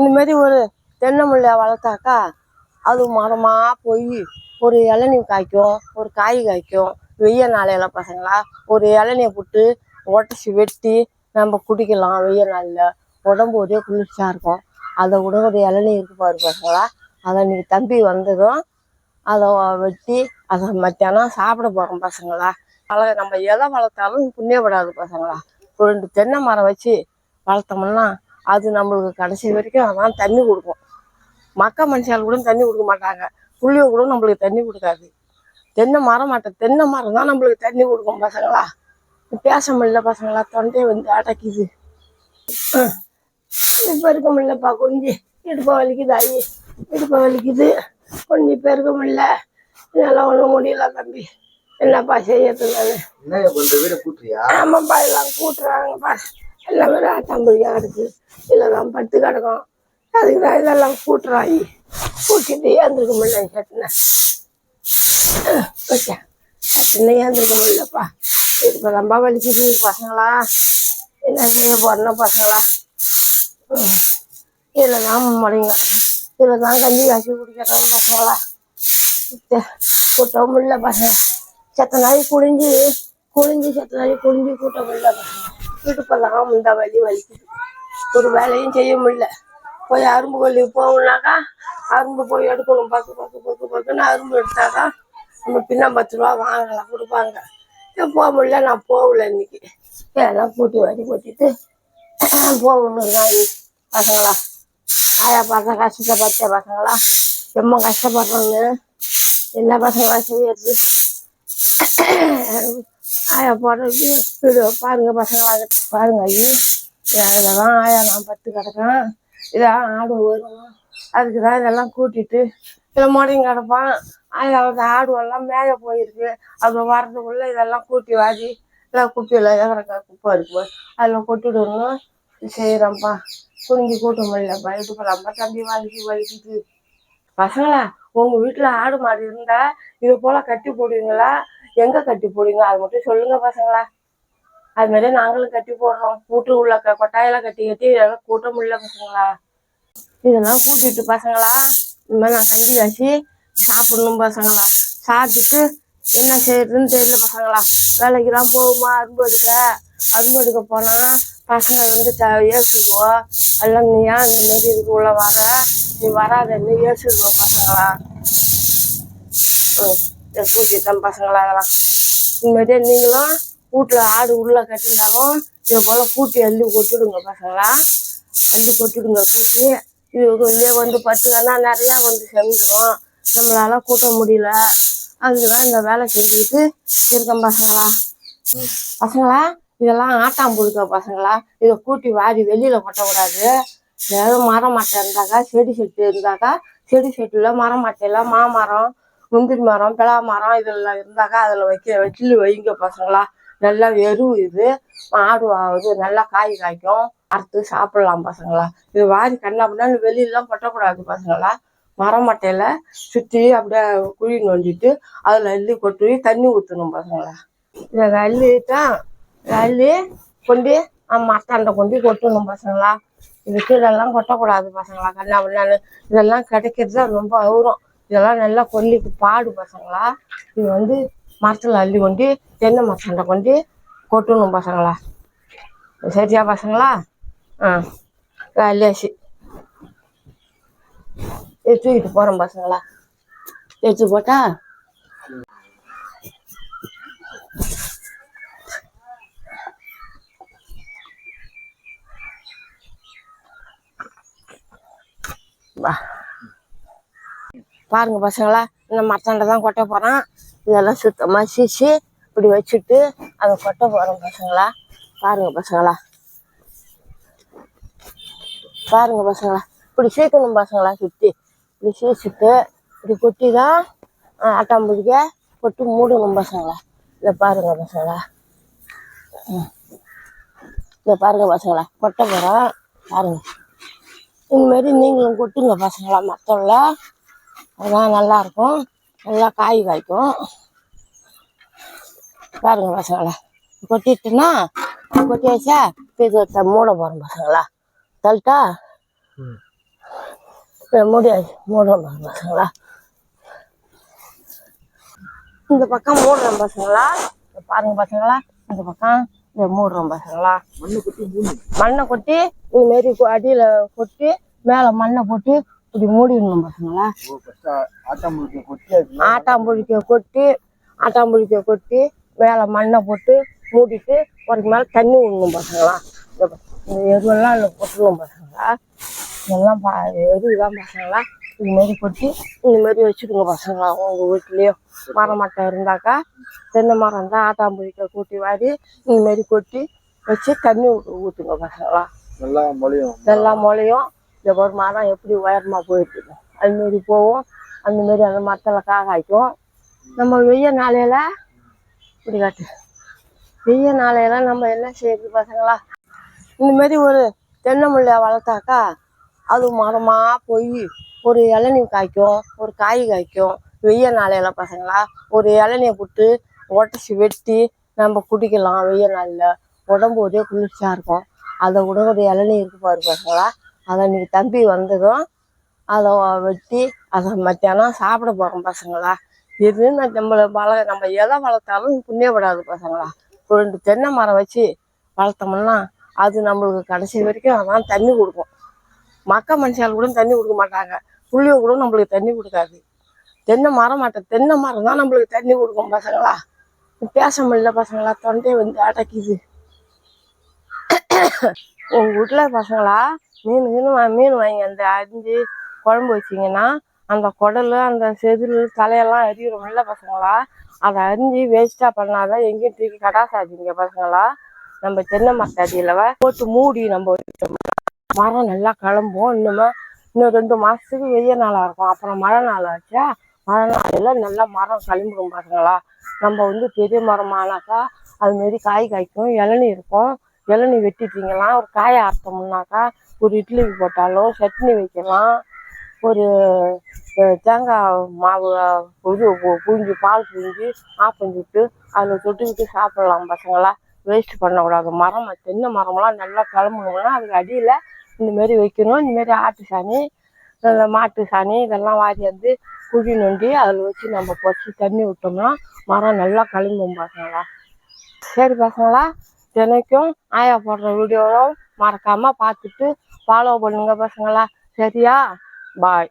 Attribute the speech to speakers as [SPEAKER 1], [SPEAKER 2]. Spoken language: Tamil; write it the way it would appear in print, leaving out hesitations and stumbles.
[SPEAKER 1] இந்தமாரி ஒரு தென்னை முல்லை வளர்த்தாக்கா அது மரமாக போய் ஒரு இளநீ காய்க்கும், ஒரு காய் காய்க்கும். வெய்ய நாளையில பசங்களா ஒரு இளநியை போட்டு உடச்சி வெட்டி நம்ம குடிக்கலாம். வெய்ய நாளில் உடம்பு ஒரே குளிர்ச்சியாக இருக்கும். அதை விட ஒரு இளநீ இருக்கு பாரு பசங்களா, அதை இன்னைக்கு தம்பி வந்ததும் அதை வெட்டி அதை மத்தியானம் சாப்பிட போகிறோம் பசங்களா. நம்ம எதை வளர்த்தாலும் புண்ணியப்படாது பசங்களா. ஒரு 2 தென்னை மரம் வச்சு வளர்த்தோம்னா அது நம்மளுக்கு கடைசி வரைக்கும் அதான் தண்ணி கொடுக்கும். மக்க மனுஷால் கூட தண்ணி கொடுக்க மாட்டாங்க, புள்ளிய கூட நம்மளுக்கு தண்ணி கொடுக்காது. தென்னை மரம் தென்னை மரம் தான் நம்மளுக்கு தண்ணி கொடுக்கும் பசங்களா. பேச முடியல பசங்களா, தொண்டை வந்து அடைக்குது. இப்போ இருக்க முடியலப்பா, கொஞ்சம் இடுப்பை வலிக்குது, இடுப்பை வலிக்குது, கொஞ்சம் இப்போ இருக்க முடியல. இதெல்லாம் ஒன்றும் முடியல தம்பி, என்னப்பா செய்யறது? ஆமாப்பா, எல்லாம் கூட்டுறாங்கப்பா, எல்லாம் வேற ஆட்டாம்புரியா இருக்கு, இல்லைதான் படுத்து கிடக்கும். அதுக்கு தான் இதெல்லாம் கூட்டுறாங்க, கூட்டிட்டு ஏந்திருக்க முடியல. சட்டுன்னு ஏந்திருக்க முடியலப்பா, இப்போ ரொம்ப வலிக்குது பசங்களா. என்ன செய்ய போறணும் பசங்களா? இதில் தான் முடங்க, இதில் தான் கஞ்சி காய்ச்சி குடிக்கிறோம் பசங்களா. கூட்ட முடியல பசங்க, செத்த நாய் குடிஞ்சு செத்த நாய் குடிஞ்சு கூட்ட முடியல பசங்க. இடுப்பெல்லாம் இந்த வலிக்குது, ஒரு வேலையும் செய்ய முடியல. போய் அரும்பு கொல்லிக்கு போகணுன்னாக்கா அரும்பு போய் எடுக்கணும். பக்குன்னு அரும்பு எடுத்தாக்கா நம்ம பின்ன 10 ரூபா வாங்கலாம், கொடுப்பாங்க. போக முடியல, நான் போகல இன்னைக்கு. எல்லாம் கூட்டி வாடி கொட்டிட்டு போகணும் தான் பசங்களா. ஆயா பார்த்தா கஷ்டத்தை பார்த்த பசங்களா, ரொம்ப கஷ்டப்படுறாங்க. என்ன பசங்களா செய்யறது? ஆயா போடுறது வீடு பாருங்க பசங்களா, பாருங்க. இதெல்லாம் ஆயா நான் பத்து கிடக்கேன். இதான் ஆடு வரும், அதுக்கு தான் இதெல்லாம் கூட்டிட்டு இதை முடங்கி கிடப்பான். ஆயாவது ஆடுவெல்லாம் மேய போயிருக்கு. அது வர்றதுக்குள்ள இதெல்லாம் கூட்டி வாடி எல்லாம் குப்பையில் எவரக்கா குப்பை இருக்கு அதில் கொட்டிடணும். செய்கிறோம்ப்பா, குனிஞ்சு கூட்ட முடியலப்பா, இடுப்பலாம்ப்பா தம்பி வலிக்குது பசங்களா. உங்கள் வீட்டில் ஆடு மாடு இருந்தால் இது போல் கட்டி போடுவீங்களா? எங்கே கட்டி போடுவீங்க அது மட்டும் சொல்லுங்க பசங்களா. அது மாதிரி நாங்களும் கட்டி போடுறோம். வீட்டு உள்ள கொட்டாயெல்லாம் கட்டி இதெல்லாம் கூட்ட முடியல பசங்களா. இதெல்லாம் கூட்டிட்டு பசங்களா இந்த மாதிரி நான் கஞ்சி காய்ச்சி சாப்பிடணும் பசங்களா. சாப்பிட்டுட்டு என்ன செய்யறதுன்னு தெரியல பசங்களா. வேலைக்கு தான் போகுமா அரும்பு எடுக்க போனால் பசங்க வந்து ஏசுக்குவோம். எல்லாம் நீ ஏன் இந்த மாரி இதுக்கு உள்ள வர, நீ வராதன்னு ஏசுக்குவோம் பசங்களா. கூட்டிட்டேன் பசங்களா. அதெல்லாம் இந்தமாரியே நீங்களும் வீட்டில் ஆடு உள்ள கட்டினாலும் இதை போல் கூட்டி அள்ளி கொட்டிடுங்க பசங்களா. அள்ளி கொட்டிடுங்க கூட்டி. இது வெளியே வந்து பட்டுக்கன்னா நிறையா வந்து செஞ்சிடும், நம்மளால கூட்ட முடியல. அதுக்குதான் இந்த வேலை செஞ்சுட்டு இருக்கேன் பசங்களா. பசங்களா இதெல்லாம் ஆட்டாம்புழுக்க பசங்களா. இதை கூட்டி வாரி வெளியில கொட்டக்கூடாது. ஏதாவது மரம் மட்டை இருந்தாக்கா, செடி செட்டு இருந்தாக்கா, செடி செட்டுல மரம் மட்டையில மாமரம், முந்திரி மரம், பிளா மரம் இதெல்லாம் இருந்தாக்கா அதில் வச்சு வைங்க பசங்களா. நல்லா எருவு இது ஆடு ஆகுது, நல்லா காய் காய்க்கும், அறுத்து சாப்பிடலாம் பசங்களா. இது வாரி கண்ணா பின்னாடி வெளியிலாம் கொட்டக்கூடாது பசங்களா. மரம் மட்டையில சுற்றி அப்படியே குழி நோண்டிட்டு அதில் அள்ளி கொட்டி தண்ணி ஊற்றணும் பசங்களா. இதை அள்ளி கொண்டு மரத்தாண்டை கொண்டு கொட்டணும் பசங்களா. இது கீழெல்லாம் கொட்டக்கூடாது பசங்களா. கண்ணா பின்னாடி இதெல்லாம் கிடைக்கிறது ரொம்ப அவுரம். இதெல்லாம் நல்லா கொல்லிக்கு பாடு பசங்களா. இது வந்து மரத்தில் அள்ளி கொண்டு தென்னை மரத்தாண்டை கொண்டு கொட்டணும் பசங்களா. சரியா பசங்களா? அள்ளியாச்சு தூக்கிட்டு போகிறோம் பசங்களா. எடுத்து போட்டா பாருங்க பசங்களா, இந்த மரத்தாண்டை தான் கொட்ட போகிறோம். இதெல்லாம் சுத்தமாக சீச்சு இப்படி வச்சுட்டு அதை கொட்ட போகிறோம் பசங்களா. பாருங்க பசங்களா, பாருங்க பசங்களா, இப்படி சீக்கணும் பசங்களா. சுற்றி இப்படி சீச்சிட்டு இப்படி கொட்டி தான் ஆட்டாம்புடிக்க கொட்டி மூடணும் பசங்களா. இதை பாருங்க பசங்களா, இதை பாருங்க பசங்களா, கொட்ட போகிறோம் பாருங்க. இந்தமாரி நீங்களும் கொட்டுங்க பசங்களா. மரத்தோட அதான் நல்லாயிருக்கும், நல்லா காய் காய்க்கும். பாருங்க பசங்களா, கொட்டிட்டுன்னா கொட்டி வச்சா இது மூட போகிறோம் பசங்களா. தள்ளிட்டா முடியாது மூடுறோம் பசங்களா. இந்த பக்கம் மூடுறோம் பசங்களா. பாருங்க பசங்களா, இந்த பக்கம் இதை மூடுறோம் பசங்களா. மண்ணை கொட்டி இது மாரி அடியில கொட்டி மேல மண்ணை போட்டு இப்படி மூடிடணும் பசங்களா. ஆட்டாம்புழிக்க கொட்டி மேல மண்ணை போட்டு மூடிட்டு ஒரு மேல தண்ணி விடணும் பசங்களா. இந்த எருவெல்லாம் அதில் கொட்டணும் பசங்களா. இதெல்லாம் எருவுதான் பசங்களா. இது மாரி கொட்டி இந்த மாரி வச்சுக்கோங்க பசங்களா. உங்க வீட்லயும் மரம் மட்டை இருந்தாக்கா, தென்னை மரம் இருந்தால் ஆட்டாம்புழிக்க கூட்டி வாரி இந்த மாரி கொட்டி வச்சு தண்ணி ஊற்றுங்க பசங்களா. நல்லா முளையும். இந்த ஒரு மரம் எப்படி உயரமாக போயிட்டு அது மாரி போவோம். அந்த மாரி அந்த மரத்தில் காய்க்கும். நம்ம வெய்ய நாளையில இப்படி காட்டு வெய்ய நாளையில நம்ம என்ன செய்யுது பசங்களா, இந்த மாரி ஒரு தென்னை முள்ளைய வளர்த்தாக்கா அது மரமாக போய் ஒரு இளநீ காய்க்கும், ஒரு காய் காய்க்கும். வெய்ய நாளையில பசங்களா ஒரு இளநியை போட்டு உடச்சி வெட்டி நம்ம குடிக்கலாம். வெய்ய நாளில் உடம்பு ஒரே குளிர்ச்சியாக இருக்கும். அதை விட ஒரு இளநீ இருக்கு பாரு பசங்களா, அதை இன்னைக்கு தம்பி வந்ததும் அதை வெட்டி அதை மத்தியானம் சாப்பிட போகிறோம் பசங்களா. இது நம்ம எதை வளர்த்தாலும் புண்ணியப்படாது பசங்களா. ஒரு 2 தென்னை மரம் வச்சு வளர்த்தோம்னா அது நம்மளுக்கு கடைசி வரைக்கும் அதான் தண்ணி கொடுக்கும். மக்க மனுஷால் கூட தண்ணி கொடுக்க மாட்டாங்க. புள்ளிய கூட நம்மளுக்கு தண்ணி கொடுக்காது. தென்னை மரம் தான் நம்மளுக்கு தண்ணி கொடுக்கும் பசங்களா. பேச முடியல பசங்களா, தொண்டை வந்து அடைக்குது. உங்கள் வீட்டில் பசங்களா மீன் வாங்கி அந்த அரிஞ்சு குழம்பு வச்சிங்கன்னா அந்த குடல் அந்த செதில் தலையெல்லாம் அரியிறோம்ல பசங்களா, அதை அரிஞ்சு வேஸ்ட்டாக பண்ணாதான் எங்கேயும் தூக்கி கடாசாதீங்க பசங்களா. நம்ம தென்னை மரத்து அடியில் போட்டு மூடி நம்ம வச்சுட்டோம். மரம் நல்லா கிளம்பும். இன்னும் 2 மாதத்துக்கு வெய்ய நாளாக இருக்கும். அப்புறம் மழை நாள் ஆச்சா, மழை நாளில் நல்லா மரம் கிளம்பிடும் பசங்களா. நம்ம பெரிய மரமானாக்கா அது மாரி காய் காய்க்கும், இளநீ இருக்கும். இளநீ வெட்டிட்டீங்களாம் ஒரு காயை அறுத்தோம்னாக்கா ஒரு இட்லிக்கு போட்டாலும் சட்னி வைக்கலாம். ஒரு தேங்காய் மாவு புழிஞ்சு பால் புழிஞ்சு ஆப்பஞ்சுட்டு அதில் தொட்டுக்கிட்டு சாப்பிடலாம் பசங்களா. வேஸ்ட் பண்ணக்கூடாது. தென்னை மரம்லாம் நல்லா கிளம்பணும்னா அதுக்கு அடியில் இந்தமாரி வைக்கணும். இந்தமாரி ஆட்டு சாணி மாட்டு சாணி இதெல்லாம் வாரி வந்து குழி நோண்டி அதில் வச்சு நம்ம பொறிச்சு தண்ணி விட்டோம்னா மரம் நல்லா கிளம்பும் பசங்களா. சரி பசங்களா, தினைக்கும் ஆயா போடுற வீடியோவும் மறக்காமல் பார்த்துட்டு ஃபாலோ பண்ணுங்க பசங்களா. சரியா? பாய்.